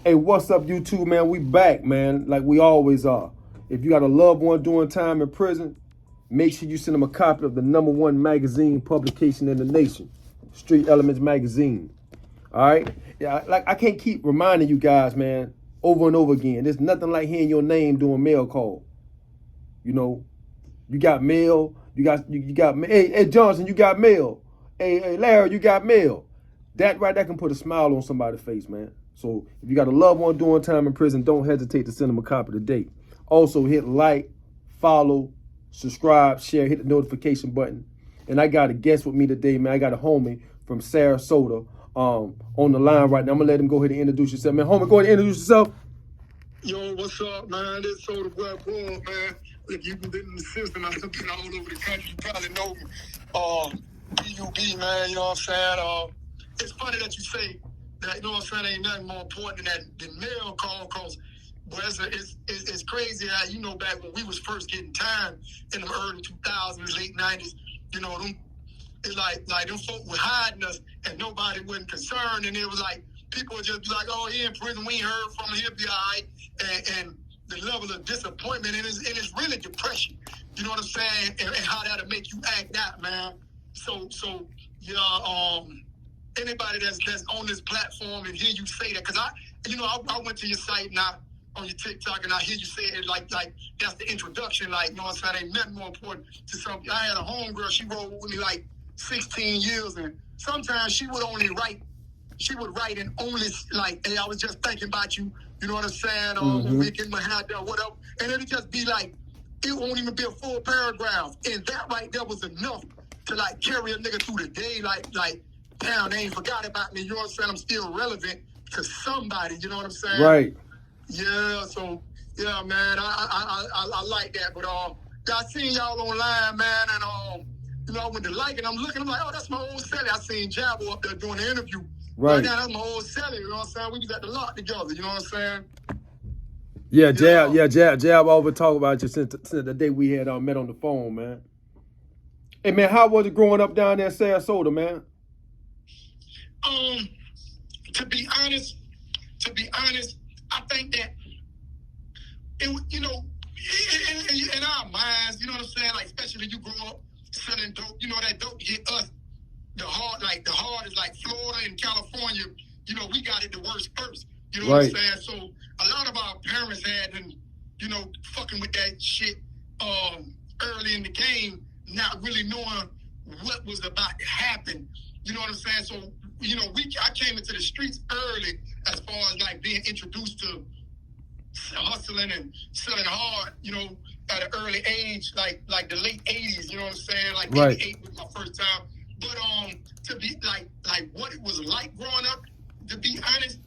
Hey, what's up, YouTube, man? We back, man, like we always are. If you got a loved one doing time in prison, make sure you send them a copy of the #1 magazine publication in the nation, Street Elements Magazine. All right? Yeah, like I can't keep reminding you guys, man, over and over again. There's nothing like hearing your name doing mail call. You know, you got mail. You got hey Johnson, you got mail. Hey Larry, you got mail. That right there can put a smile on somebody's face, man. So if you got a loved one doing time in prison, don't hesitate to send them a copy today. Also hit like, follow, subscribe, share, hit the notification button. And I got a guest with me today, man. I got a homie from Sarasota on the line right now. I'm gonna let him go ahead and introduce yourself, man. Homie, go ahead and introduce yourself. Yo, what's up, man? This Soda Boy Paul, man. If you've been in the system, I've been all over the country. You probably know me. B.U.B., man, you know what I'm saying? It's funny that you say that, you know what I'm saying, ain't nothing more important than mail call, because it's crazy how, you know, back when we was first getting time in the early 2000s, late 90s, you know, it's like them folk were hiding us and nobody wasn't concerned, and it was like, people would just be like, oh, he in prison, we ain't heard from him, he'll be all right, and the level of disappointment, and it's really depression, you know what I'm saying, and how that'll make you act out, man. So yeah, anybody that's on this platform and hear you say that, because I went to your site now on your TikTok and I hear you say it like that's the introduction, like, you know what I'm saying, ain't nothing more important to something. I had a homegirl, she rode with me like 16 years, and sometimes she would write and only like, hey, I was just thinking about you, you know what I'm saying, or we get my hat down, whatever, and it'd just be like, it won't even be a full paragraph, and that right there was enough to like carry a nigga through the day, like damn, they ain't forgot about me, you know what I'm saying, I'm still relevant to somebody, you know what I'm saying? Right. Yeah, so, yeah, man, I like that, but I seen y'all online, man, and you know, I went to like it, I'm looking, I'm like, oh, that's my old Sally. I seen Jabbo up there doing the interview. Right. Now that's my old Sally, you know what I'm saying? We was at the lot together, you know what I'm saying? Jab always talk about you since the day we had met on the phone, man. Hey, man, how was it growing up down there in Sarasota, man? To be honest, I think that it, you know, in our minds, you know what I'm saying, like, especially you grow up selling dope, you know, that dope hit us the hardest, like Florida and California, you know, we got it the worst first, you know what I'm saying? So a lot of our parents had been, you know, fucking with that shit early in the game, not really knowing what was about to happen, you know what I'm saying? So, you know, I came into the streets early as far as like being introduced to hustling and selling hard, you know, at an early age, like the late 80s, you know what I'm saying? Like 88 was my first time. But to be like what it was like growing up, to be honest,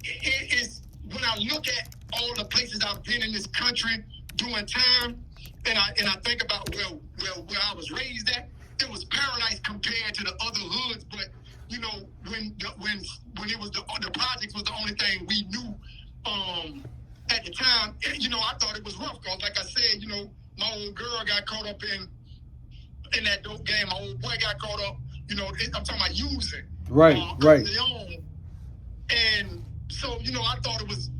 it's when I look at all the places I've been in this country doing time, and I think about where I was raised at, it was paradise compared to the other hoods. But you know, when it was the projects was the only thing we knew at the time, you know, I thought it was rough, because like I said, you know, my old girl got caught up in that dope game. My old boy got caught up, you know, I'm talking about using. Right. Early on. And so, you know, I thought it was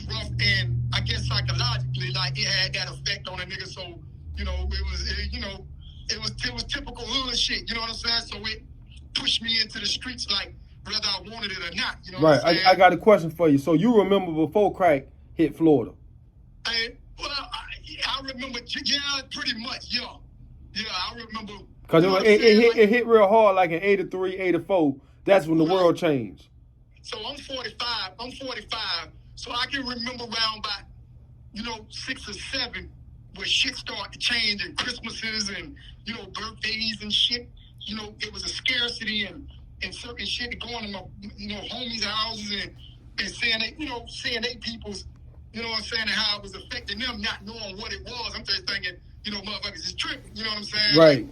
rough, and I guess psychologically, like, it had that effect on a nigga. So, you know, it was typical hood shit, you know what I'm saying? So it pushed me into the streets, like, whether I wanted it or not, you know what I'm saying? I got a question for you. So you remember before crack hit Florida? I remember, yeah, pretty much, yeah. Yeah, I remember. Because it hit real hard, like in 83, 84. That's when the world changed. So I'm 45. So I can remember around about, you know, 6 or 7, where shit started to change, and Christmases and, you know, birthdays and shit. You know, it was a scarcity and certain shit going to my, you know, homies' houses and seeing they people's, you know what I'm saying, and how it was affecting them, not knowing what it was. I'm just thinking, you know, motherfuckers is tripping, you know what I'm saying? Right.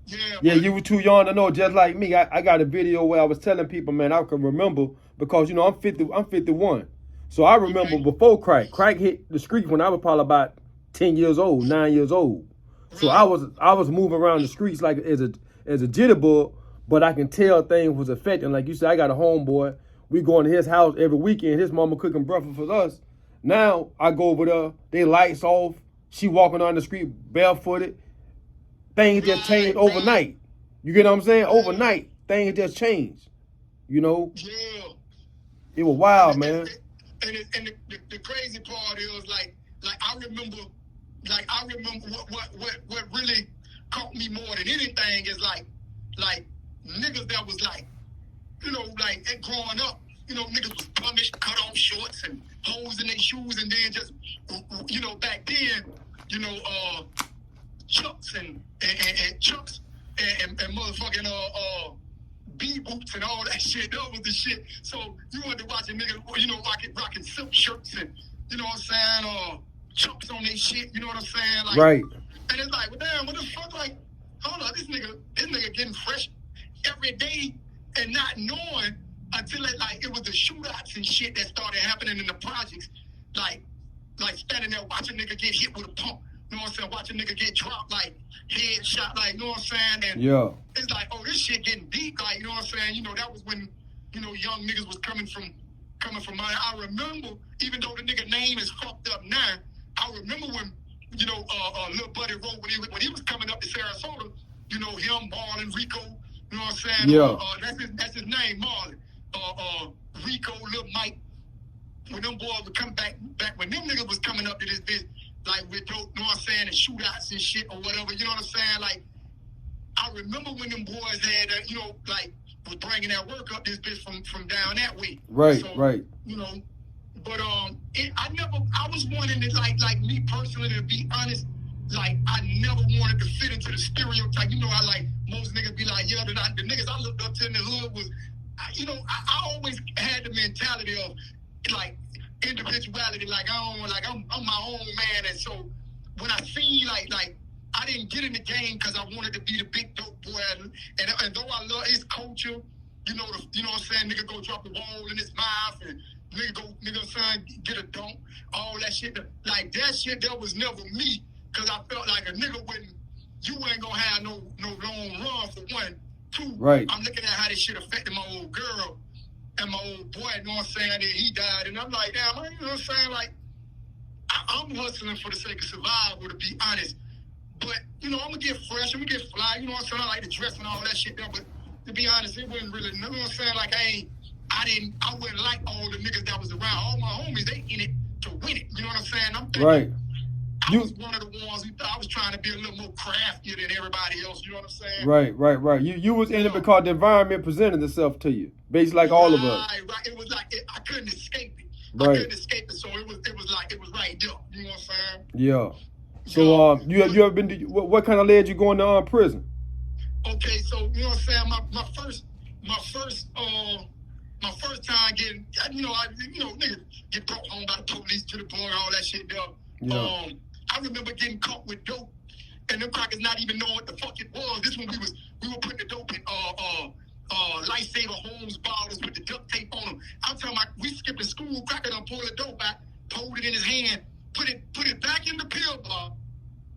Like, yeah, you were too young to know, just like me. I got a video where I was telling people, man, I can remember, because, you know, I'm 51. So I remember before crack hit the streets when I was probably about 10 years old, 9 years old. So I was moving around the streets like as a jitterbug, but I can tell things was affecting. Like you said, I got a homeboy We going to his house every weekend. His mama cooking breakfast for us. Now I go over there. They lights off. She walking on the street barefooted. Things just changed overnight. You get what I'm saying? Overnight, things just changed. You know? Yeah. It was wild, man. And the crazy part is like I remember what really caught me more than anything is like niggas that was like, you know, like growing up, you know, niggas was punished, cut off shorts and holes in their shoes, and then just, you know, back then, you know, chucks and chucks and motherfucking B boots and all that shit. That was the shit. So you wanted to watch a nigga, you know, rocking silk shirts and, you know what I'm saying, chucks on their shit. You know what I'm saying? Like, right. And it's like, well, damn, what the fuck? Like, hold on, this nigga getting fresh every day and not knowing until it was the shootouts and shit that started happening in the projects. Like standing there watching nigga get hit with a pump. You know what I'm saying? Watching nigga get dropped, like headshot, like, you know what I'm saying? And yeah, it's like, oh, this shit getting deep, like, you know what I'm saying? You know, that was when, you know, young niggas was coming from mine. I remember, even though the nigga name is fucked up now, I remember when, you know, Lil Buddy wrote when he was coming up to Sarasota, you know, him, Marlon, Rico, you know what I'm saying? Yeah. That's his name, Marlon. Rico, Lil Mike, when them boys would come back when them niggas was coming up to this bitch, like with dope, you know what I'm saying, and shootouts and shit or whatever, you know what I'm saying? Like, I remember when them boys had, you know, like, was bringing that work up this bitch from down that way. Right, so, right. You know, but I was wanting to, like me personally, to be honest, like, I never wanted to fit into the stereotype. You know how, like, most niggas be like, yeah, the niggas I looked up to in the hood was, you know, I always had the mentality of, like, individuality, like, I'm my own man. And so when I seen, like, I didn't get in the game because I wanted to be the big dope boy. And though I love his culture, you know what I'm saying, nigga go drop the ball in his mouth and nigga son get a dunk, all that shit. Like, that shit, that was never me, because I felt like a nigga you ain't gonna have no long run, for one. Two, right. I'm looking at how this shit affected my old girl and my old boy, you know what I'm saying, and he died. And I'm like, damn, you know what I'm saying, like, I'm hustling for the sake of survival, to be honest. But, you know, I'm going to get fresh, I'm going to get fly, you know what I'm saying, I like to dress and all that shit there, but to be honest, it wasn't really, you know what I'm saying, like, I wouldn't like all the niggas that was around. All my homies, they in it to win it, you know what I'm saying? I'm thinking, right. I was one of the ones who thought I was trying to be a little more craftier than everybody else, you know what I'm saying? Right. You was in it because the environment presented itself to you, basically like all of us. Right. It was like, I couldn't escape it. Right. I couldn't escape it, so it was right there, you know what I'm saying? Yeah. So, you ever been to, what kind of led you going to prison? Okay, so, you know what I'm saying, my first time getting, niggas get brought home by the police to the point, all that shit there. Yeah. I remember getting caught with dope, and them crackers not even knowing what the fuck it was. This one we were putting the dope in Lifesaver Homes bottles with the duct tape on them. I'm talking about, we skipping school, cracker done pulled the dope out, pulled it in his hand, put it back in the pill bar,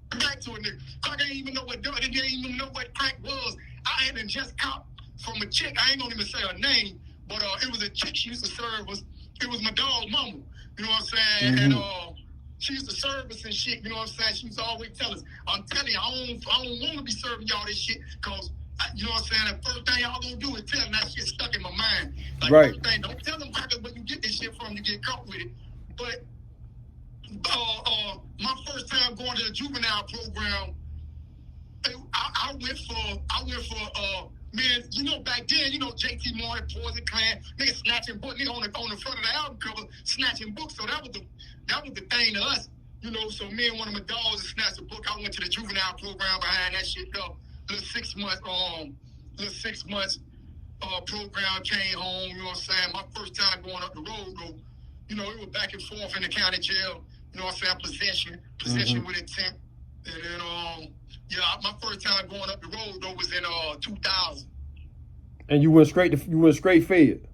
back to a nigga. Cracker didn't even know what dope, didn't even know what crack was. I had been just caught from a chick, I ain't gonna even say her name, but it was a chick she used to serve us. It was my dog mama, you know what I'm saying? Mm-hmm. And she used to serve us and shit, you know what I'm saying? She used to always tell us, I'm telling you, I don't want to be serving y'all this shit, because, you know what I'm saying, the first thing y'all gonna do is tell them that shit stuck in my mind. Like, right. First thing, don't tell them crackers where you get this shit from, you get caught with it. But my first time going to the juvenile program, I went for man, you know, back then, you know, JT Morning, Poison Clan, nigga snatching books, nigga on the front of the album cover, snatching books. So that was the thing to us, you know. So me and one of my dogs snatched a book. I went to the juvenile program behind that shit though. Little 6 months program, came home, you know what I'm saying? My first time going up the road though, you know, it was back and forth in the county jail, you know what I'm saying, possession with intent. And then my first time going up the road though was in 2000. And you went straight fed.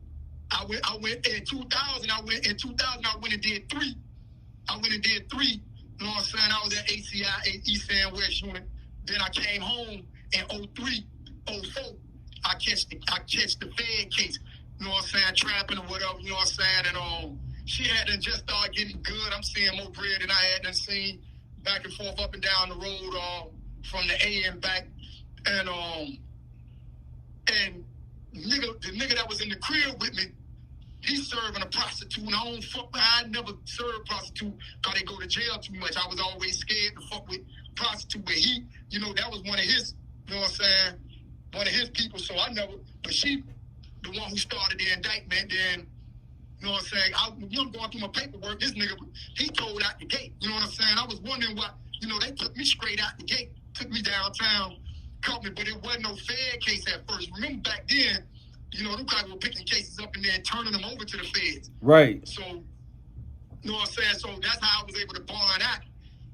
I went in 2000. I went and did 3. You know what I'm saying? I was at ACI, East and West Unit. Then I came home in 03, 04. I catch the Fed case. You know what I'm saying? trapping or whatever, you know what I'm saying? And she had to just start getting good. I'm seeing more bread than I had done seen, back and forth, up and down the road, from the A and back. And the nigga that was in the crib with me, he's serving a prostitute, and I never served prostitute because they go to jail too much. I was always scared to fuck with prostitute, but he, you know, that was one of his, you know what I'm saying, one of his people, so I never, but she, the one who started the indictment, then, you know what I'm saying, I'm going through my paperwork, this nigga, he told out the gate, you know what I'm saying, I was wondering why, you know, they took me straight out the gate, took me downtown, caught me, but it wasn't no Fed case at first. Remember back then, you know, them guys were picking cases up and then turning them over to the feds. Right. So, you know what I'm saying? So that's how I was able to bond out,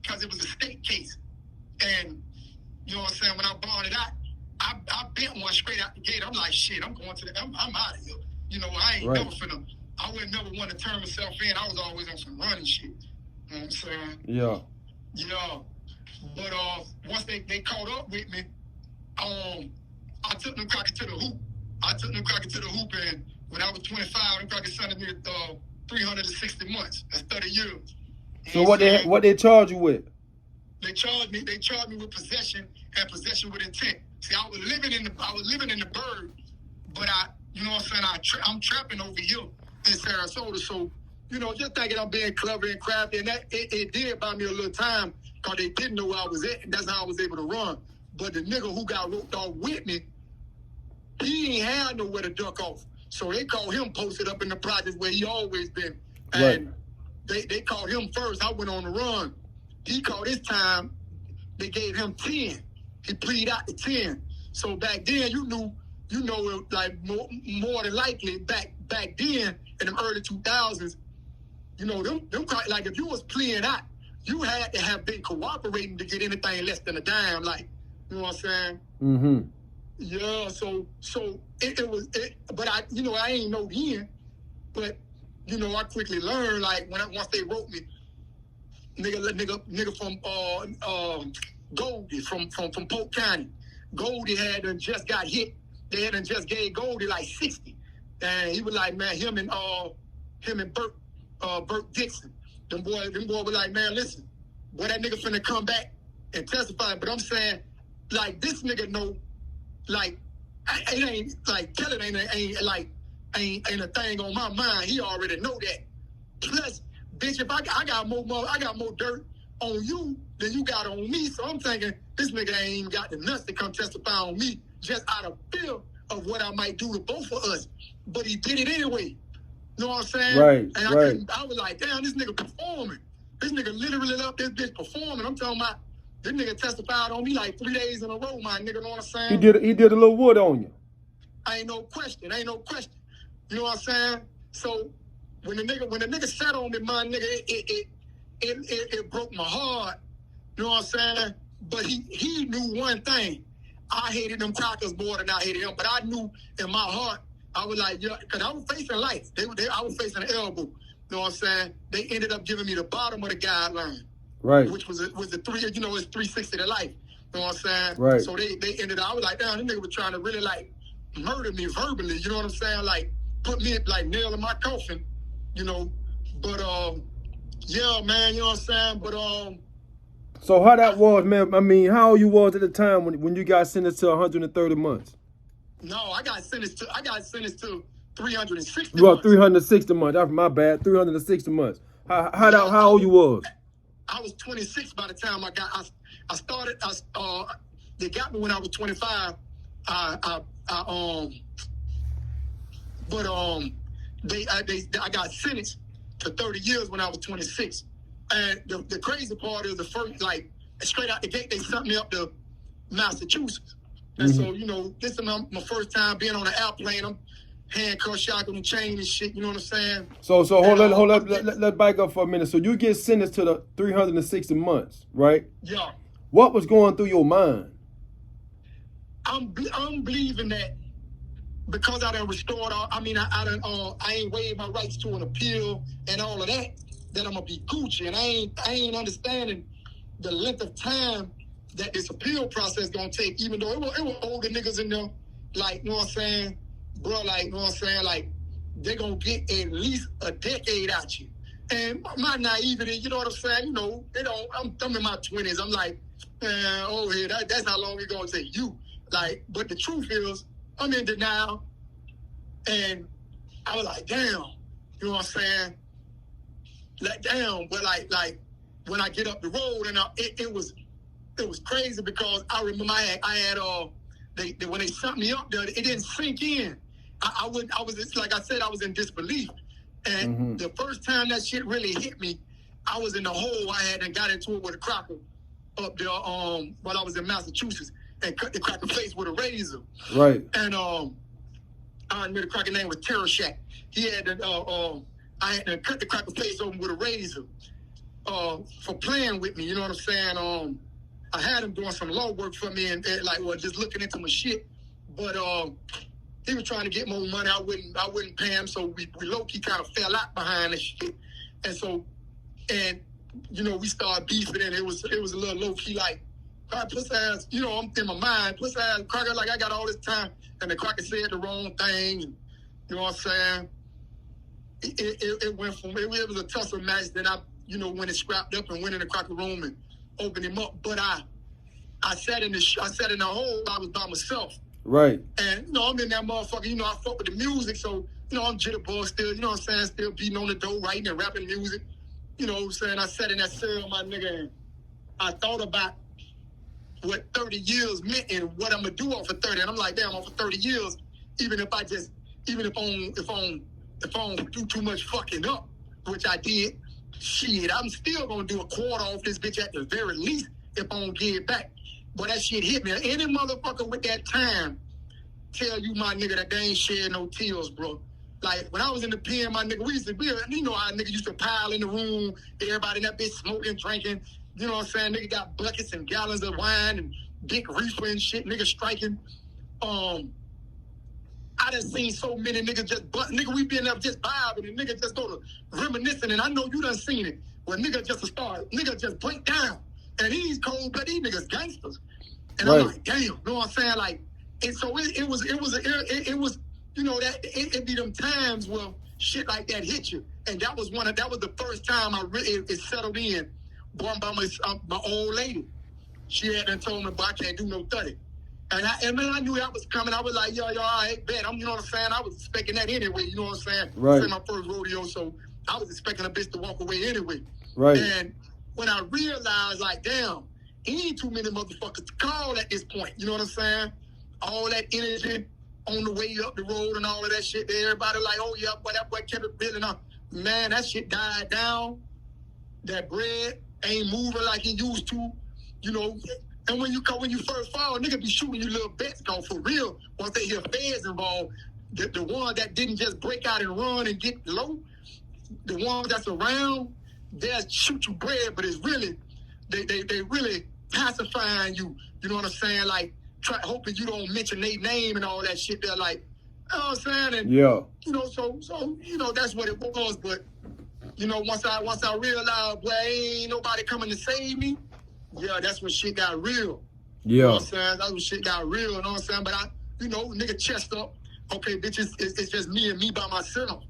because it was a state case. And, you know what I'm saying, when I bonded out, I bent one straight out the gate. I'm like, shit, I'm going to I'm out of here. You know, I ain't never finna, I would never want to turn myself in. I was always on some running shit. You know what I'm saying? Yeah. Yeah. But once they caught up with me, I took them crackers to the hoop. And when I was 25, them crackers sent me 360 months. That's 30 years. So what they charge you with? They charged me with possession and possession with intent. See, I was living in the bird, but you know what I'm saying, I'm trapping over here in Sarasota. So, you know, just thinking I'm being clever and crafty, and that it did buy me a little time because they didn't know where I was at, and that's how I was able to run. But the nigga who got roped off with me, he ain't had nowhere to duck off. So they called him posted up in the projects where he always been. And they called him first. I went on the run. He called his time. They gave him 10. He pleaded out to 10. So back then, you know, like more than likely back then in the early 2000s, you know, them like if you was pleading out, you had to have been cooperating to get anything less than a dime. Like, you know what I'm saying? Mm-hmm. Yeah, so it was, but I ain't know then, but, you know, I quickly learned, like, once they wrote me, nigga from Goldie, from Polk County. Goldie had just got hit. They had just gave Goldie like 60. And he was like, man, him and Burt Dixon, them boy was like, man, listen, boy, that nigga finna come back and testify. But I'm saying, like, this nigga know, like, it ain't like telling ain't a thing on my mind. He already know that. Plus, bitch, if I got more dirt on you than you got on me, so I'm thinking this nigga ain't even got the nuts to come testify on me just out of fear of what I might do to both of us. But he did it anyway. You know what I'm saying? Right. And I was like, damn, this nigga performing. This nigga literally left this bitch performing. I'm talking about this nigga testified on me like 3 days in a row, my nigga. Know what I'm saying? He did a little wood on you. Ain't no question. You know what I'm saying? So when the nigga sat on me, my nigga, it broke my heart. You know what I'm saying? But he knew one thing. I hated them crackers more than I hated him. But I knew in my heart, I was like, yeah, because I was facing life. I was facing an elbow. You know what I'm saying? They ended up giving me the bottom of the guideline. Right. Which was the three, you know, it's 360 to life. You know what I'm saying? Right. So they ended up, I was like, damn, this nigga was trying to really like murder me verbally, you know what I'm saying? Like put me like nail in my coffin, you know. But yeah, man, you know what I'm saying? But so how that was, man? I mean, how old you was at the time when you got sentenced to 130 months? No, I got sentenced to 360 Well, months. 360 months. That's my bad. 360 months. How old you was? I was 26 by the time I started. They got me when I was 25. I got sentenced to 30 years when I was 26. And the crazy part is the first, like, straight out the gate, they sent me up to Massachusetts. And so, you know, this is my first time being on an airplane. I'm handcuffed, shotgun, and chain and shit, you know what I'm saying? So hold up. Let's back up for a minute. So you get sentenced to the 360 months, right? Yeah. What was going through your mind? I'm believing that because I done restored I ain't waived my rights to an appeal and all of that I'm gonna be Gucci. And I ain't understanding the length of time that this appeal process gonna take, even though it was older niggas in there, like, you know what I'm saying, bro, like, you know what I'm saying, like, they're going to get at least a decade out you. And my naivety, you know what I'm saying? You know, I'm in my 20s. I'm like, oh, yeah, that's how long it's going to take you. Like, but the truth is, I'm in denial. And I was like, damn, you know what I'm saying? Like, damn, but like when I get up the road, and it was crazy because I remember I had when they sent me up there, it didn't sink in. I was just, like I said, I was in disbelief. And the first time that shit really hit me, I was in the hole. I had and got into it with a cracker up there while I was in Massachusetts and cut the cracker face with a razor. Right. And I remember the cracker name was Terror Shack. He had I had to cut the cracker face open with a razor for playing with me. You know what I'm saying? I had him doing some law work for me and just looking into my shit. But he was trying to get more money. I wouldn't pay him, so we low key kind of fell out behind this shit. And you know, we started beefing, and it was a little low key like, all right, pussy ass, you know, I'm in my mind, pussy ass cracker, like I got all this time, and the cracker said the wrong thing. And, you know what I'm saying? It went from it was a tussle match that I, you know, when it scrapped up and went in the cracker room and opened him up. But I sat in the hole. I was by myself. Right. And, you know, I'm in that motherfucker. You know, I fuck with the music. So, you know, I'm jitterbug still. You know what I'm saying? Still beating on the door, writing and rapping music. You know what I'm saying? I sat in that cell, my nigga, and I thought about what 30 years meant and what I'm going to do off of 30. And I'm like, damn, off of 30 years, even if I don't do too much fucking up, which I did, shit, I'm still going to do a quarter off this bitch at the very least if I don't get it back. But that shit hit me. Any motherfucker with that time tell you, my nigga, that they ain't shed no tears, bro. Like, when I was in the pen, my nigga, you know how nigga used to pile in the room, everybody in that bitch smoking, drinking, you know what I'm saying? Nigga got buckets and gallons of wine and big reefer and shit, nigga striking. I done seen so many niggas nigga, we been up just vibing and nigga just go to reminiscing, and I know you done seen it, where nigga just break down. And these cold blood, these niggas gangsters. And right. I'm like, damn, you know what I'm saying? Like, and so it was, you know, that it be them times where shit like that hit you. And that was the first time it settled in, born by my old lady. She had done told me, but I can't do no 30. And I knew that was coming. I was like, yo, all right, bet. You know what I'm saying? I was expecting that anyway, you know what I'm saying? Right. It's my first rodeo, so I was expecting a bitch to walk away anyway. Right. And when I realized, like, damn, ain't too many motherfuckers to call at this point. You know what I'm saying? All that energy on the way up the road and all of that shit. Everybody like, oh, yeah, boy, that boy kept it building up. Man, that shit died down. That bread ain't moving like it used to, you know. And when you first fall, nigga be shooting you little bets, cause for real, once they hear feds involved, the one that didn't just break out and run and get low, the one that's around, they'll shoot you bread, but it's really, they really pacifying you. You know what I'm saying? Like, hoping you don't mention their name and all that shit. They're like, you know what I'm saying? And, yeah. You know, so you know, that's what it was. But, you know, once I realized, well, ain't nobody coming to save me, yeah, that's when shit got real. Yeah. You know what I'm saying? That's when shit got real, you know what I'm saying? But you know, nigga chest up, okay, bitch, it's just me and me by myself.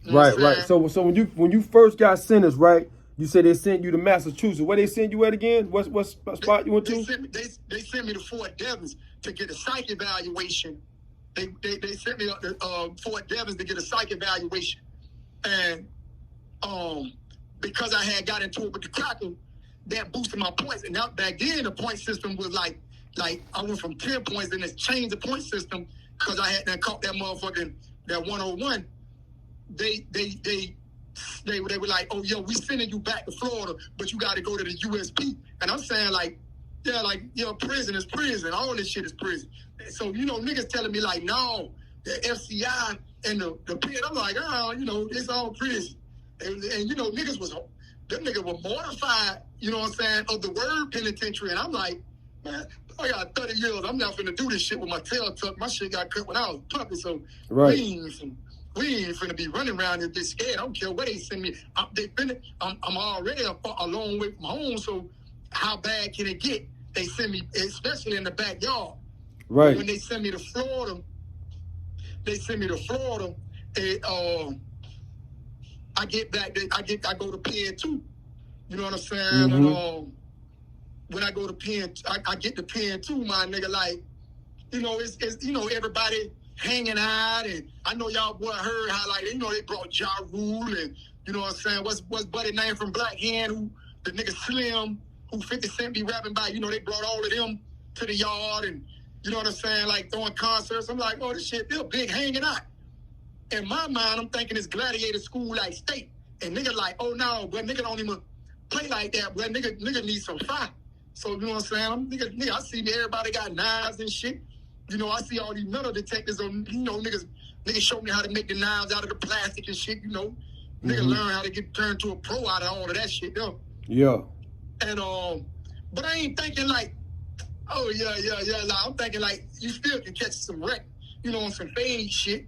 You know right. So when you first got sentenced, right? You said they sent you to Massachusetts. Where they sent you at again? What spot you went to? They sent me to Fort Devens to get a psych evaluation. They sent me up to Fort Devens to get a psych evaluation. And because I had got into it with the cracker, that boosted my points. And now back then the point system was like I went from 10 points and it's changed the point system because I had caught that motherfucking that 101. They were like, oh, yo, we sending you back to Florida, but you got to go to the USP. And I'm saying, like, yeah, like, you know, prison is prison. All this shit is prison. So, you know, niggas telling me, like, no, the FCI and the pen. I'm like, oh, you know, it's all prison. And you know, them niggas were mortified, you know what I'm saying, of the word penitentiary. And I'm like, man, I got 30 years. I'm not finna do this shit with my tail tucked. My shit got cut when I was a puppy. So, right. We ain't finna be running around here this scared. I don't care where they send me. I'm already a long way from home, so how bad can it get? They send me, especially in the backyard. Right. When they send me to Florida, I get back, I go to pen 2. You know what I'm saying? Mm-hmm. And when I go to pen, I get to pen 2, my nigga, like, you know, it's everybody hanging out, and I know y'all boy heard how, like, they brought Ja Rule, and you know what I'm saying, what's buddy name from Black Hand, who the nigga Slim, who 50 Cent be rapping by, they brought all of them to the yard, and you know what I'm saying, like throwing concerts. I'm like, oh, this shit, they're big hanging out. In my mind, I'm thinking it's Gladiator School like State, and nigga like, oh no, but nigga don't even play like that, but nigga needs some fire. So you know what I'm saying, nigga, I see everybody got knives and shit. I see all these metal detectors on, niggas show me how to make the knives out of the plastic and shit, Nigga learn how to get turned to a pro out of all of that shit, though. Yeah. And, but I ain't thinking like, oh, yeah. Like, I'm thinking like, you still can catch some wreck, on some fade shit.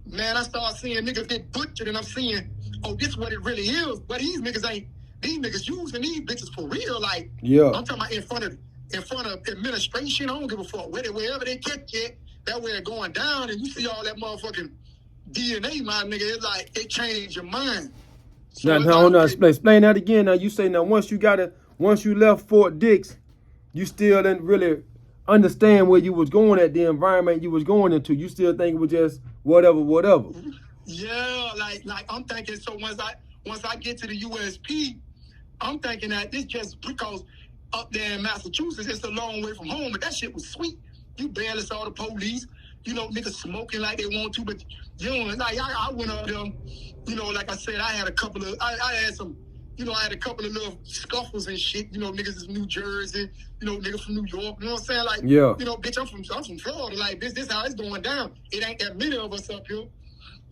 Man, I start seeing niggas get butchered, and I'm seeing, oh, this is what it really is. But these niggas using these bitches for real. Like, yeah. I'm talking about in front of administration. I don't give a fuck. Wherever they catch it, that way it's going down, and you see all that motherfucking DNA, my nigga. It's like, it changed your mind. So now, explain that again. Now, you say now once you left Fort Dix, you still didn't really understand where you was going at, the environment you was going into. You still think it was just whatever. Yeah, like I'm thinking. So once I get to the USP, I'm thinking that this just because up there in Massachusetts, it's a long way from home, but that shit was sweet. You barely saw the police. Niggas smoking like they want to, but like I went up there. Like I said, I had a couple of little scuffles and shit. Niggas is New Jersey. Niggas from New York. You know what I'm saying? Like, yeah. Bitch, I'm from Florida. Like, this how it's going down. It ain't that many of us up here.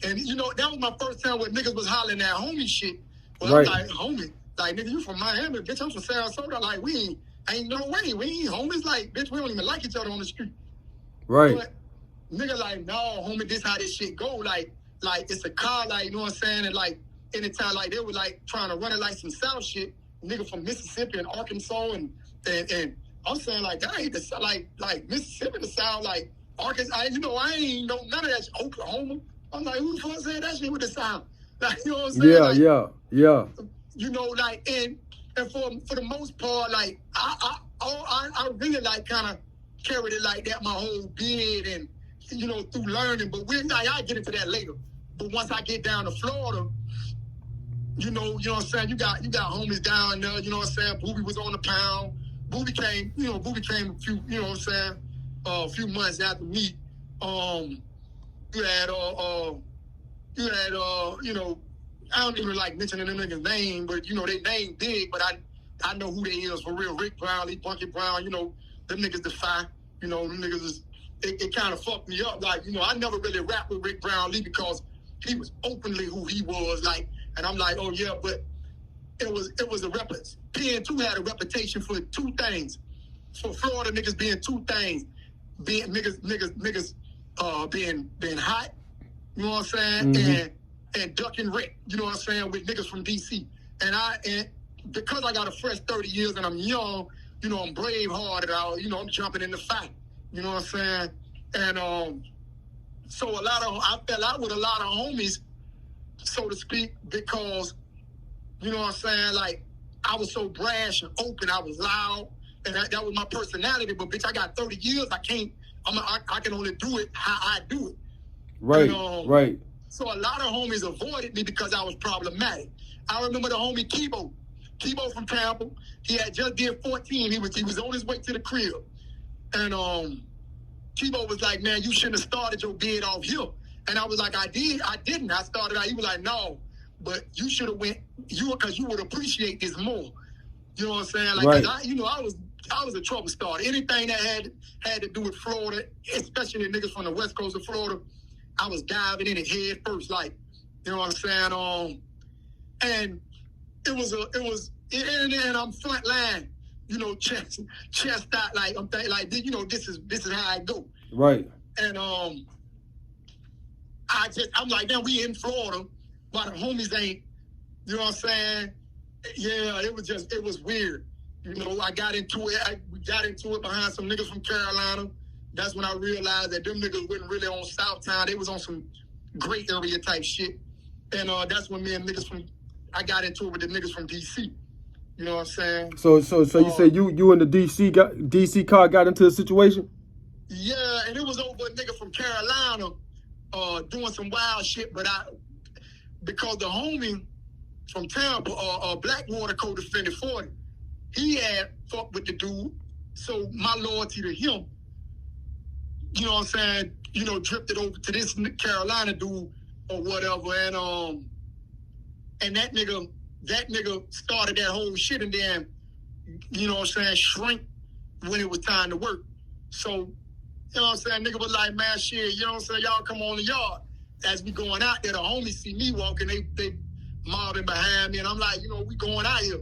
And that was my first time when niggas was hollering that homie shit. Well, right. I'm like, homie, like, nigga, you from Miami, bitch, I'm from Sarasota. Like, ain't no way, we ain't homies. Like, bitch, we don't even like each other on the street. Right. But nigga, like, no, homie, this how this shit go. Like it's a car, like, you know what I'm saying? And like, anytime, like, they were like trying to run it like some South shit, nigga from Mississippi and Arkansas, and I'm saying, like, that ain't the, like Mississippi to sound like Arkansas. I ain't know none of that shit. Oklahoma. I'm like, who the fuck said that shit with the sound? Like, you know what I'm saying? Yeah. Like, and for the most part, like, I really like kind of carried it like that my whole bid, and through learning. But I get into that later. But once I get down to Florida, you know what I'm saying, you got homies down there, you know what I'm saying. Booby was on the pound. Booby came a few, you know what I'm saying, a few months after me. You had I don't even like mentioning them niggas' name, but they name big, but I know who they is for real. Rick Brownlee, Bunky Brown, them niggas defy. Them niggas is, it kind of fucked me up. Like, I never really rapped with Rick Brownlee because he was openly who he was, like, and I'm like, oh yeah, but it was a reference. PN2 had a reputation for two things. For Florida niggas being two things. Being niggas being hot, you know what I'm saying? Mm-hmm. And ducking Rick, you know what I'm saying, with niggas from DC. And because I got a fresh 30 years and I'm young, I'm brave hearted, I'm jumping in the fight. You know what I'm saying? And so I fell out with a lot of homies, so to speak, because, you know what I'm saying, like, I was so brash and open, I was loud, and that was my personality. But bitch, I got 30 years, I can only do it how I do it. Right, right. So a lot of homies avoided me because I was problematic. I remember the homie Kibo from Tampa. He had just did 14. He was on his way to the crib. And Kibo was like, man, you shouldn't have started your bid off here. And I was like, I didn't. I started out. He was like, no, but you should have went, because you would appreciate this more. You know what I'm saying? Like, right. I was a trouble starter. Anything that had to do with Florida, especially the niggas from the west coast of Florida, I was diving in it head first, like, you know what I'm saying? And and I'm front line, chest out, like, I'm thinking, like, this is how I go. Right. And I'm like, man, we in Florida, but the homies ain't, you know what I'm saying? Yeah, it was weird. I got into it. We got into it behind some niggas from Carolina. That's when I realized that them niggas wasn't really on Southtown. They was on some gray area type shit. And that's when I got into it with the niggas from DC. You know what I'm saying? So you say you and the DC car got into a situation? Yeah, and it was over a nigga from Carolina doing some wild shit, but because the homie from Tampa, Blackwater co-defendant 40, he had fucked with the dude, so my loyalty to him, you know what I'm saying, drifted over to this Carolina dude or whatever, and that nigga started that whole shit, and then, you know what I'm saying, shrink when it was time to work. So, you know what I'm saying, nigga was like, man, shit, you know what I'm saying, y'all come on the yard. As we going out there, the homies see me walking, they mobbing behind me, and I'm like, we going out here.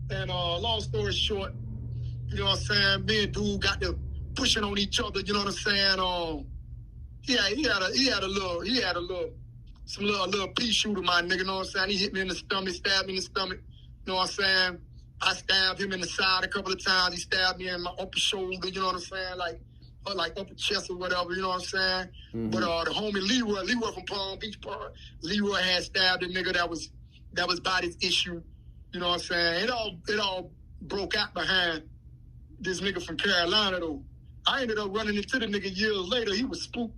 And long story short, you know what I'm saying, me and dude got to pushing on each other, you know what I'm saying? He had a little pea shooter, my nigga, you know what I'm saying? He hit me in the stomach, stabbed me in the stomach, you know what I'm saying? I stabbed him in the side a couple of times. He stabbed me in my upper shoulder, you know what I'm saying? Like upper chest or whatever, you know what I'm saying? Mm-hmm. But the homie Leroy from Palm Beach Park, Leroy had stabbed a nigga that was by this issue, you know what I'm saying? It all broke out behind this nigga from Carolina though. I ended up running into the nigga years later. He was spooked,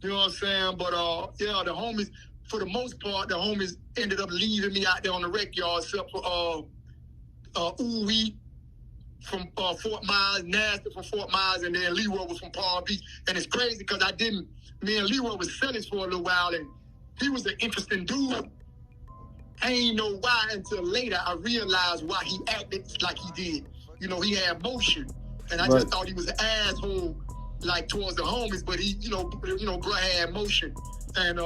you know what I'm saying? But yeah, the homies, for the most part, the homies ended up leaving me out there on the rec yard, except for Uwe from Fort Myers, Nasty from Fort Myers, and then Leroy was from Palm Beach. And it's crazy because me and Leroy was friends for a little while, and he was an interesting dude. I ain't know why until later I realized why he acted like he did. He had motion, and I just thought he was an asshole, like towards the homies. But he, bro had motion, and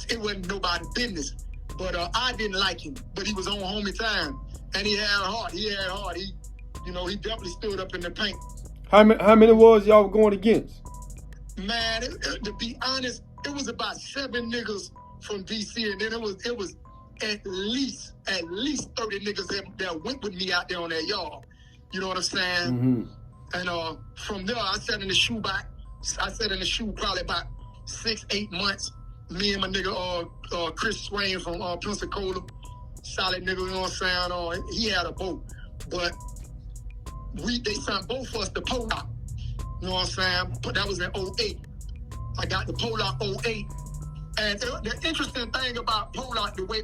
it wasn't nobody's business. But I didn't like him. But he was on homie time, and he had heart. He definitely stood up in the paint. How many was y'all going against? Man, to be honest, it was about 7 niggas from DC, and then it was at least 30 niggas that went with me out there on that yard. You know what I'm saying? Mm-hmm. And from there, I sat in the shoe probably about 6-8 months. Me and my nigga Chris Swain from Pensacola, solid nigga. You know what I'm saying? He had a boat, but they sent both of us to Pollock. You know what I'm saying? But that was in 08. I got the Pollock 08. And the interesting thing about Pollock, the way